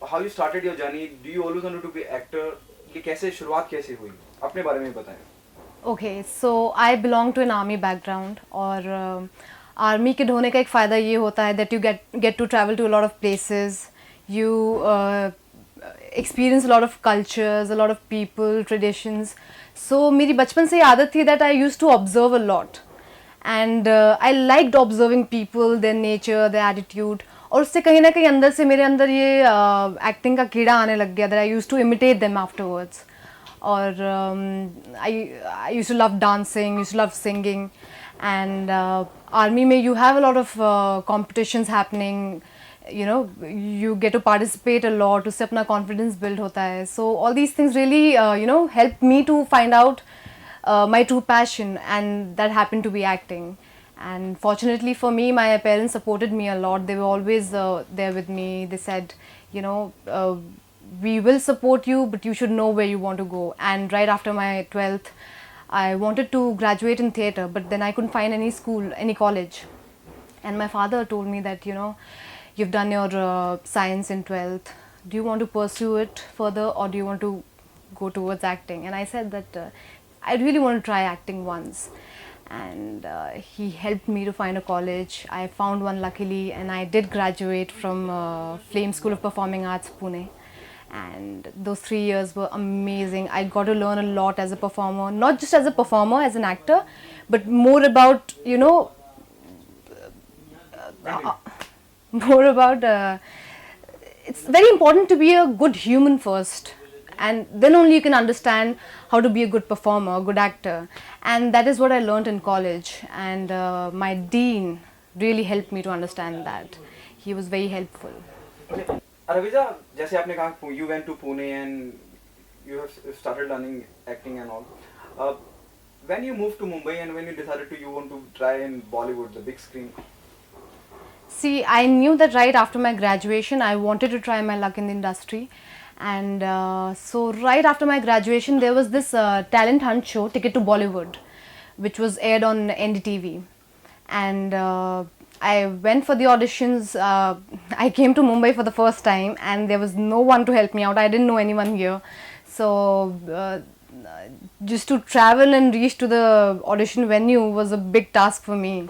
how you started your journey? Do you always wanted to be actor? ये कैसे शुरुआत कैसे हुई? अपने बारे में बताएं. Okay so I belong to an army background और आर्मी के होने का एक फ़ायदा ये होता है that you get to travel to a lot of places you experience a lot of cultures a lot of people traditions so मेरी बचपन से ही आदत थी that I use to observe a lot and I liked observing people their nature their attitude और उससे कहीं ना कहीं अंदर से मेरे अंदर ये एक्टिंग का कीड़ा आने लग गया that I use to imitate them afterwards or I used to love dancing, used to love singing, and army mein you have a lot of competitions happening. You know, you get to participate a lot. उससे अपना confidence build होता है. So all these things really helped me to find out my true passion, and that happened to be acting. And fortunately for me, my parents supported me a lot. They were always there with me. They said, you know. We will support you, but you should know where you want to go. And right after my 12th, I wanted to graduate in theatre, but then I couldn't find any school, any college. And my father told me that, you've done your science in 12th. Do you want to pursue it further, or do you want to go towards acting? And I said that I really want to try acting once. And he helped me to find a college. I found one luckily, and I did graduate from Flame School of Performing Arts, Pune. And those 3 years were amazing. I got to learn a lot as a performer, not just as a performer, as an actor, but more about more about it's very important to be a good human first, and then only you can understand how to be a good performer, a good actor. And that is what I learned in college, and my dean really helped me to understand that. He was very helpful. Okay. Raviza, जैसे आपने कहा you went to Pune and you have started learning acting and all. When you moved to Mumbai and when you decided you want to try in Bollywood, the big screen. See, I knew that right after my graduation, I wanted to try my luck in the industry. And so right after my graduation, there was this talent hunt show, Ticket to Bollywood, which was aired on NDTV. And I went for the auditions. I came to Mumbai for the first time, and there was no one to help me out. I didn't know anyone here. So just to travel and reach to the audition venue was a big task for me.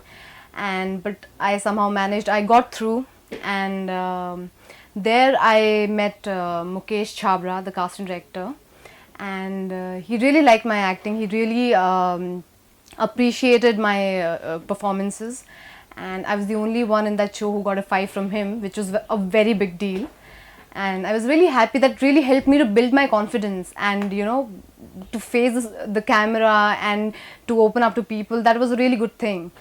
But I somehow managed. I got through, and there I met Mukesh Chhabra, the casting director, and he really liked my acting. He really appreciated my performances, and I was the only one in that show who got a 5 from him, which was a very big deal. And I was really happy. That really helped me to build my confidence, and to face the camera and to open up to people. That was a really good thing.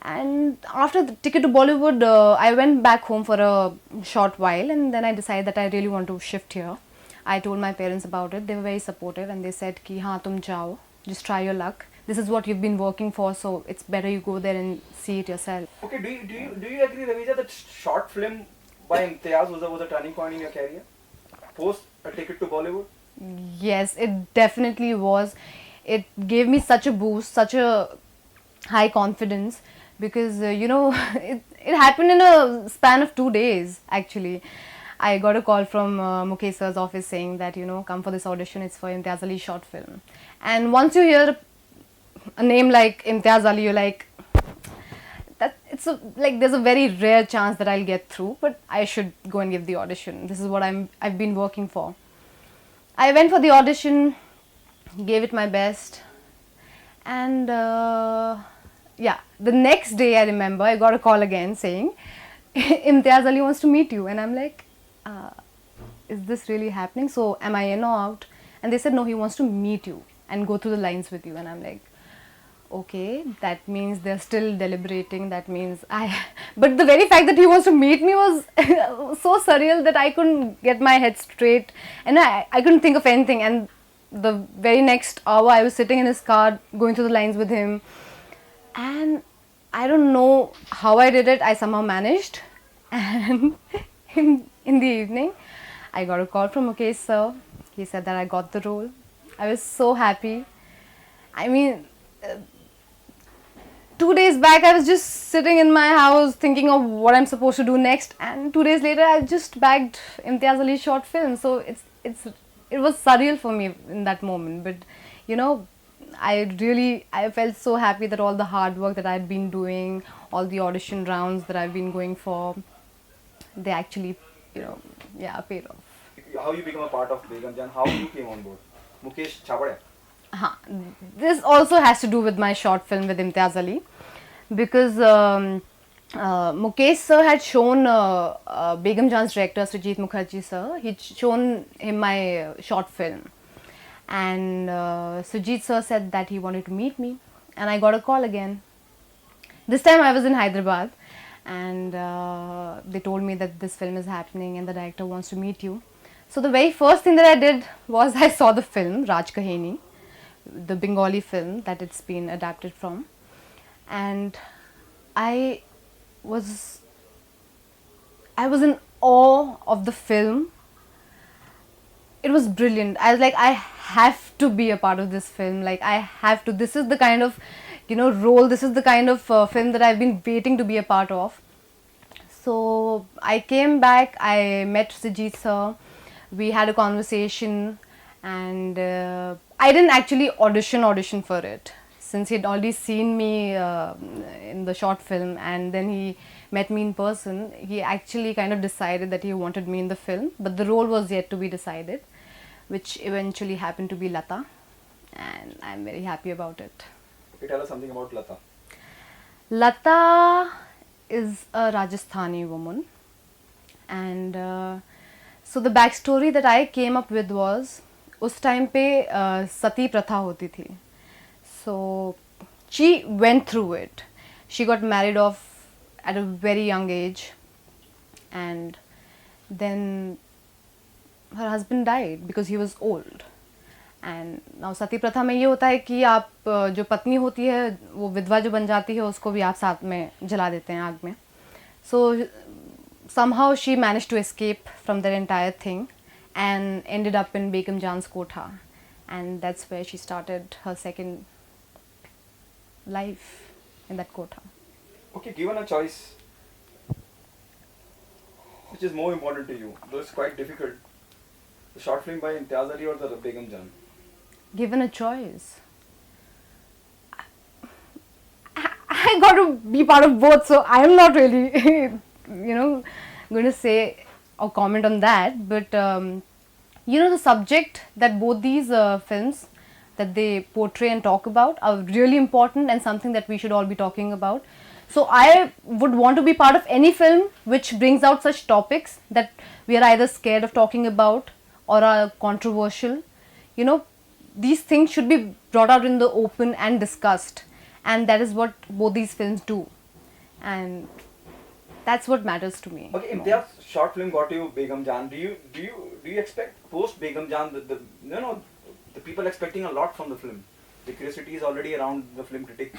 And after the Ticket to Bollywood, I went back home for a short while, and then I decided that I really want to shift here. I told my parents about it. They were very supportive, and they said ki haan tum jao, just try your luck. This is what you've been working for, so it's better you go there and see it yourself. Okay, do you agree, Raviza, that short film by Imtiaz was a turning point in your career? Post A Ticket to Bollywood? Yes, it definitely was. It gave me such a boost, such a high confidence, because it happened in a span of 2 days. Actually, I got a call from Mukesh sir's office saying that come for this audition. It's for Imtiaz Ali short film, and once you hear a name like Imtiaz Ali, you're like, that like there's a very rare chance that I'll get through, but I should go and give the audition. This is what I've been working for. I went for the audition, gave it my best, and yeah, the next day I remember I got a call again saying Imtiaz Ali wants to meet you, and I'm like, is this really happening? So am I in or out? And they said no, he wants to meet you and go through the lines with you. And I'm like, okay, that means they're still deliberating. That means but the very fact that he wants to meet me was so surreal that I couldn't get my head straight, and I couldn't think of anything. And the very next hour I was sitting in his car going through the lines with him, and I don't know how I did it. I somehow managed, and in the evening I got a call from Mukesh sir. He said that I got the role. I was so happy. I mean, 2 days back I was just sitting in my house thinking of what I'm supposed to do next, and 2 days later I just bagged Imtiaz Ali's short film. So it was surreal for me in that moment. But you know, I felt so happy that all the hard work that I'd been doing, all the audition rounds that I've been going for, they actually, yeah, paid off. How you become a part of Begum Jan? How you came on board? Mukesh Chhabade. This also has to do with my short film with Imtiaz Ali, because Mukesh sir had shown Begum Jan's director Srijit Mukherjee sir. He'd shown him my short film, and Srijit sir said that he wanted to meet me, and I got a call again. This time I was in Hyderabad, and they told me that this film is happening and the director wants to meet you. So the very first thing that I did was I saw the film Raj Kaheni, the Bengali film that it's been adapted from, and I was in awe of the film. It was brilliant. I was like, I have to be a part of this film. Like, I have to. This is the kind of, role. This is the kind of film that I've been waiting to be a part of. So I came back. I met Srijit sir. We had a conversation, and I didn't actually audition for it, since he'd already seen me in the short film, and then he met me in person. He actually kind of decided that he wanted me in the film, but the role was yet to be decided, which eventually happened to be Lata, and I'm very happy about it. Okay, tell us something about Lata. Lata is a Rajasthani woman, and so the backstory that I came up with was, उस time पे सती प्रथा होती थी. So she went through it. She got married off at a very young age, and then her husband died because he was old. And now सती प्रथा में ये होता है कि आप जो पत्नी होती है वो विधवा जो बन जाती है उसको भी आप साथ में जला देते हैं आग में. So somehow she managed to escape from that entire thing and ended up in Begum Jan's kotha, and that's where she started her second life in that kotha. Okay, given a choice, which is more important to you? Though it's quite difficult. The short film by Imtiaz Ali or the Begum Jan? Given a choice, I got to be part of both, so I am not really, going to say or comment on that. But the subject that both these films that they portray and talk about are really important and something that we should all be talking about. So I would want to be part of any film which brings out such topics that we are either scared of talking about or are controversial. These things should be brought out in the open and discussed, and that is what both these films do, and that's what matters to me. Okay, Imtiaz short film got you Begum Jan. Do you expect post Begum Jan the people expecting a lot from the film? The curiosity is already around the film critic.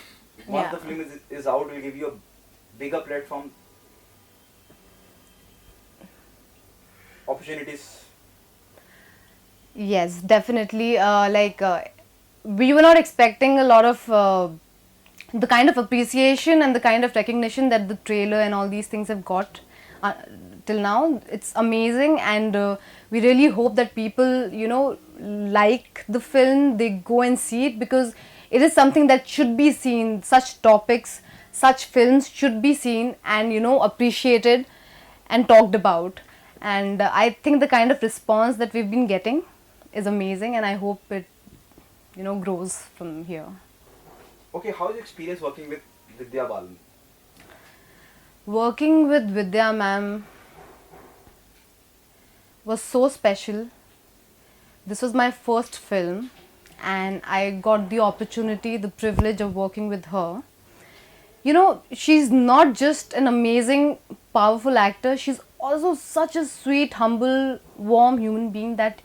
Once the film is out, will give you a bigger platform, opportunities. Yes, definitely. We were not expecting a lot of the kind of appreciation and the kind of recognition that the trailer and all these things have got till now. It's amazing, and we really hope that people, like the film, they go and see it, because it is something that should be seen. Such topics, such films should be seen and, appreciated and talked about. And I think the kind of response that we've been getting is amazing, and I hope it, grows from here. Okay, how is your experience working with Vidya Balan? Working with Vidya ma'am was so special. This was my first film, and I got the opportunity, the privilege of working with her. She's not just an amazing, powerful actor, she's also such a sweet, humble, warm human being that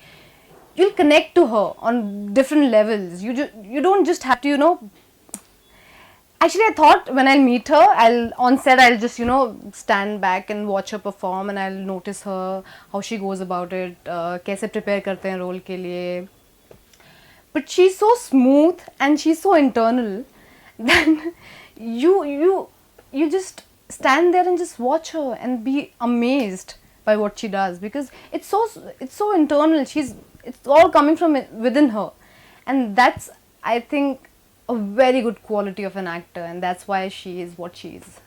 you'll connect to her on different levels. You don't just have to, Actually, I thought when I'll meet her, I'll just, stand back and watch her perform, and I'll notice her, how she goes about it, कैसे prepare करते हैं role के लिए. But she's so smooth and she's so internal that, you just stand there and just watch her and be amazed by what she does, because it's so internal. It's all coming from within her, and that's, I think, a very good quality of an actor, and that's why she is what she is.